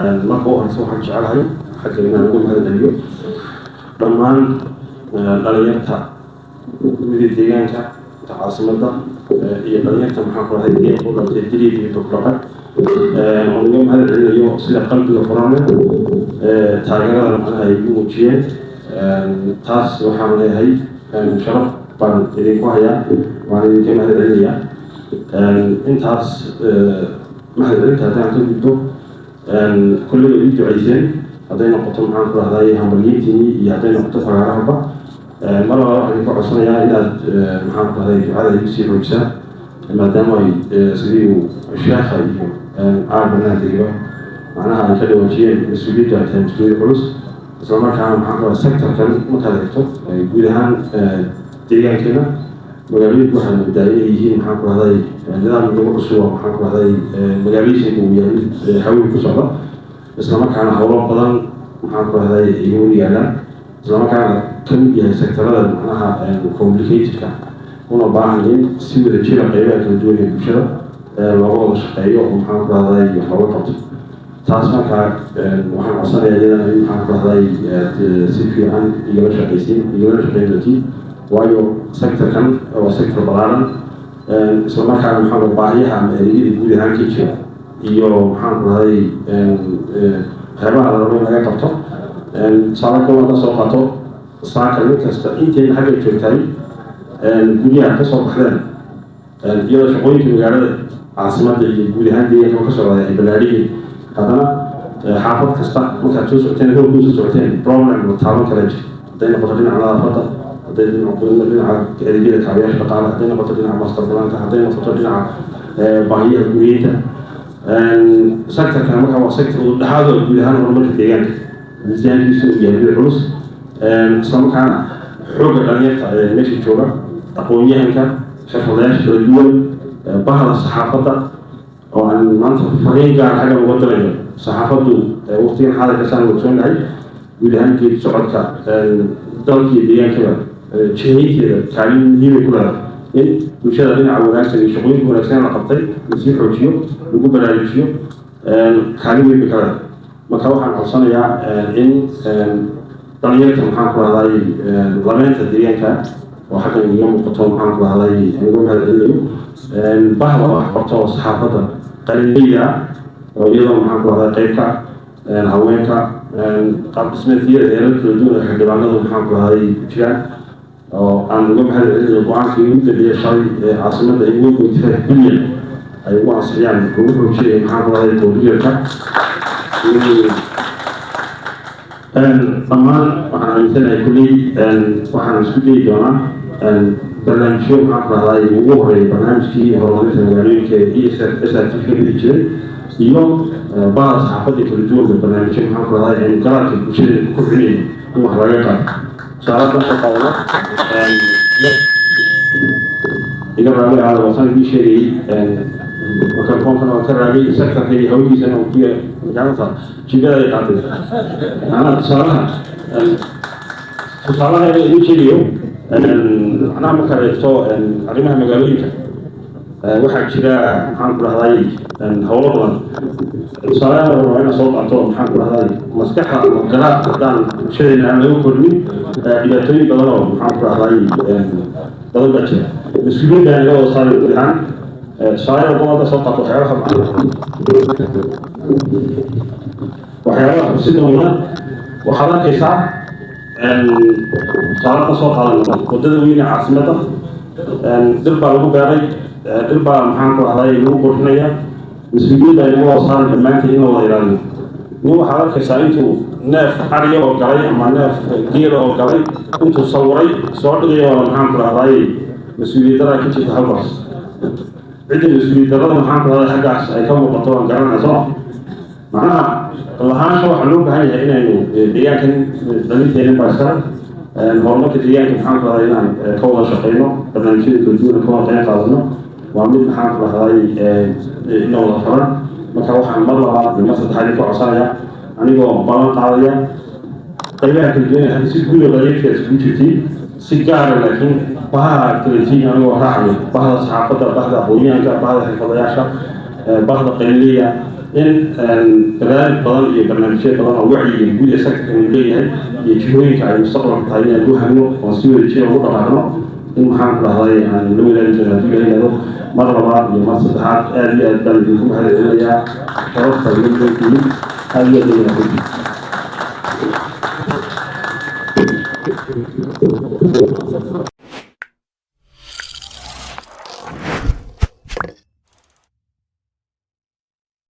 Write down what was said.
marka waxaan waxaan jecelahay xagga inaan ugu mahadceliyo dhammaan dhalinyarta midda deegaanka caasimada iyo dhalinyarta maxaan ku rahay ee ku dhaltay diliid iyo togdhaqan oo ugu mahadcelinayo sida qalbiga furan taageerada macnaha ay igu muujiyeen taas waxaan leeyahay sharaf baan idinku hayaa waan idinka mahadcelinayaa intaas mahadcelinta haddaan ka gudbo كل اللي عايزين هذين نقطة معانا كل هذا هم بنيتني هذين نقطة فرعها مرة واحد يقع صنع إلى معانا كل هذا يصير ويسا ما دام يصير الشيخ عارف أنها تجيبه معناها يخلي وجهين السجود تاعهم تسوي خلص بس ما كان معانا سكتر كان مكالمته يقول هان تيجان كنا مجاليد واحد بداية يجي معاك هذا نظام الجمهور السوا معاك هذا مجاليد شيء يعني حاول كسبة بس لما كان حوالي بدن معاك هذا يقول يلا بس لما كان كم يعني سكتر هذا معناها complicated كان هنا بعدين سوى الشيء غيره كالدول البشرة وهو شقيه ومعاك هذا يحاول كتب تاسمع كان وحنا أصلا يجينا معاك هذا سيفي عن يجرش قيسين يجرش قيدتي waayo sector-kan waa sector balaaran isla markaana maxaa loo baahiyaha adeegyada guud ahaan ka jira iyo maxaan ku rahay waxyaabaha la rabo in laga qabto tusaale kooban ka soo qato saaka mid kasta intayna xagga joogtay guryaha ka soo baxdeen iyadoo shaqooyinka magaalada caasimadda iyo guud ahaan deegaanka ka socda ay balaadhiyeen haddana xaafad kasta markaad soo socoteen howlkuusa socoteen problem la taaban kala jir hadday noqoto dhinaca nadaafadda hadday noqoto dhinaca adeegyada kaabayaasha dhaqaale hadday noqoto dhinaca master planka hadday noqoto dhinaca baahiyaha guriyinta sectorkan marka waa sector dhexaadoo guud ahaan horumarka deegaanka miisaankiisu uu yahay mid culus islamarkaana xoogga dhalinyarta meesha jooga aqoon-yahanka xirfadayaasha kala duwan bahda saxaafadda oo aan maanta fariin gaar xagga uga dalayo saxaafaddu waqtigan xaadirka saan ogsoonahay guud ahaan geedi socodka dalkii deegaankaba jihaynteeda kaalin muhiimay ku leedahay in bulshada dhinaca wanaagsan iyo shaqooyinka wanaagsan la qabtay lasii xoojiyo lagu baraarujiyo kaalin weyn bay ka leedahay marka waxaan codsanayaa in dhalinyarta maxaan ku rahday labeynta deegaanka oo xaggan iga muuqato maxaan ku rahday ugu mahadcelinayo bahda wax qabto oo saxaafadda qalinleyda oo iyadoo maxaan ku rahday qaybka haweenka qaab dhismeedkiyada heerar kala duwan xildhibaanadu maxaan ku rahday jiraan oo aan uga mahadcelinayo go-aankii ugu dambeeyay shalay caasimadda ay uga goyntahay bilyan ay ugu ansixiyaan ugu xoojiyay maxaan ku rahday dowliyarka dhammaan waxaan aaminsanahay kulley waxaan isku dayi doonaa barnaamijyo maxaan ku rahday ugu horeeyay barnaamijkii horumarinta magaalooyinka SRT ka bixi jiray iyo bahda saxaafadda kala duwanka barnaamijyo maxaan ku rahday aynu garaadka bulshada ku kobcinayno in wax laga qaato tusaale ka shaqaalo iga raali aada wasan idii sheegayay mikrofoonkan waa ka raagay sectorka iyo hawadiisana uu kuya magaalada jigada ay qaatay macnaha tusaalaha idin sheegayo macnaha marka eegto arrimaha magaalooyinka waxaa jira maxaan ku rahday howlo badan tusaalaha waa ina soo qaato maxaan ku rahday maskaxda ama garaadka haddaan bulshadeena aan laga kornin dhibaatooyin badan oo maxaan ku rahday badan baa jira mas-uuliyadda naga wada saaray guud ahaan tusaalaha wadamada soo qaato waxyaabaha xubsida mudan waxaad arkaysaa tusaale ka soo qaadan wadada weyne caasimadda dhir baa lagu beeray dhir baa maxaan ku rahday lagu qurxinaya mas-uuliyadda ay naga wada saaran dhammaanteed in la wada ilaaliyo nin waxaad arkaysaa intuu neef ariya oo galay ama neef geela oo galay intuu sawiray soo dhigayo maxaan ku rahday mas-uuliyaddarada ka jirta halkaas cidda mas-uuliyaddarada maxaan ku rahday xaggaas ay ka muuqato waan garanayso macnaha lahaansha waxaa loo baahan yahay inaynu deegaankan dhalinteena baaskara horumarka deegaanka maxaan ku rahday inaan ka wada shaqeyno barnaamijyada kala duwana ka wada qeyb qaadano waa mid maxaan ku rahday ina wada faran marka waxaan mar labaad iyo mar saddexaad ku codsanaya anigoo ballan qaadaya qaybaha kala duwan si guud oo dhalinyarka isku jirtay si gaara laakiin baha aktivitiin anigoo raacayo bahda saxaafadda bahda aqoonyahanka bahda xirfadayaasha bahda qalinleyda إن برامج بدن iyo barnaamijyo badan oo wacyi guud ee sector uu leeyahay iyo jihooyinka ay mustaqbalka tahay inaan ku hagno oo si wadajir ugu dhaqaaqno in maxaan ku dhahday aan la wadaagi doono haddii la yidhaahdo mar labaad iyo mar saddexaad aad iyo aad baan idinku mahadcelinayaa sharafta iyo doonkiin aad iyo aad ayaan ku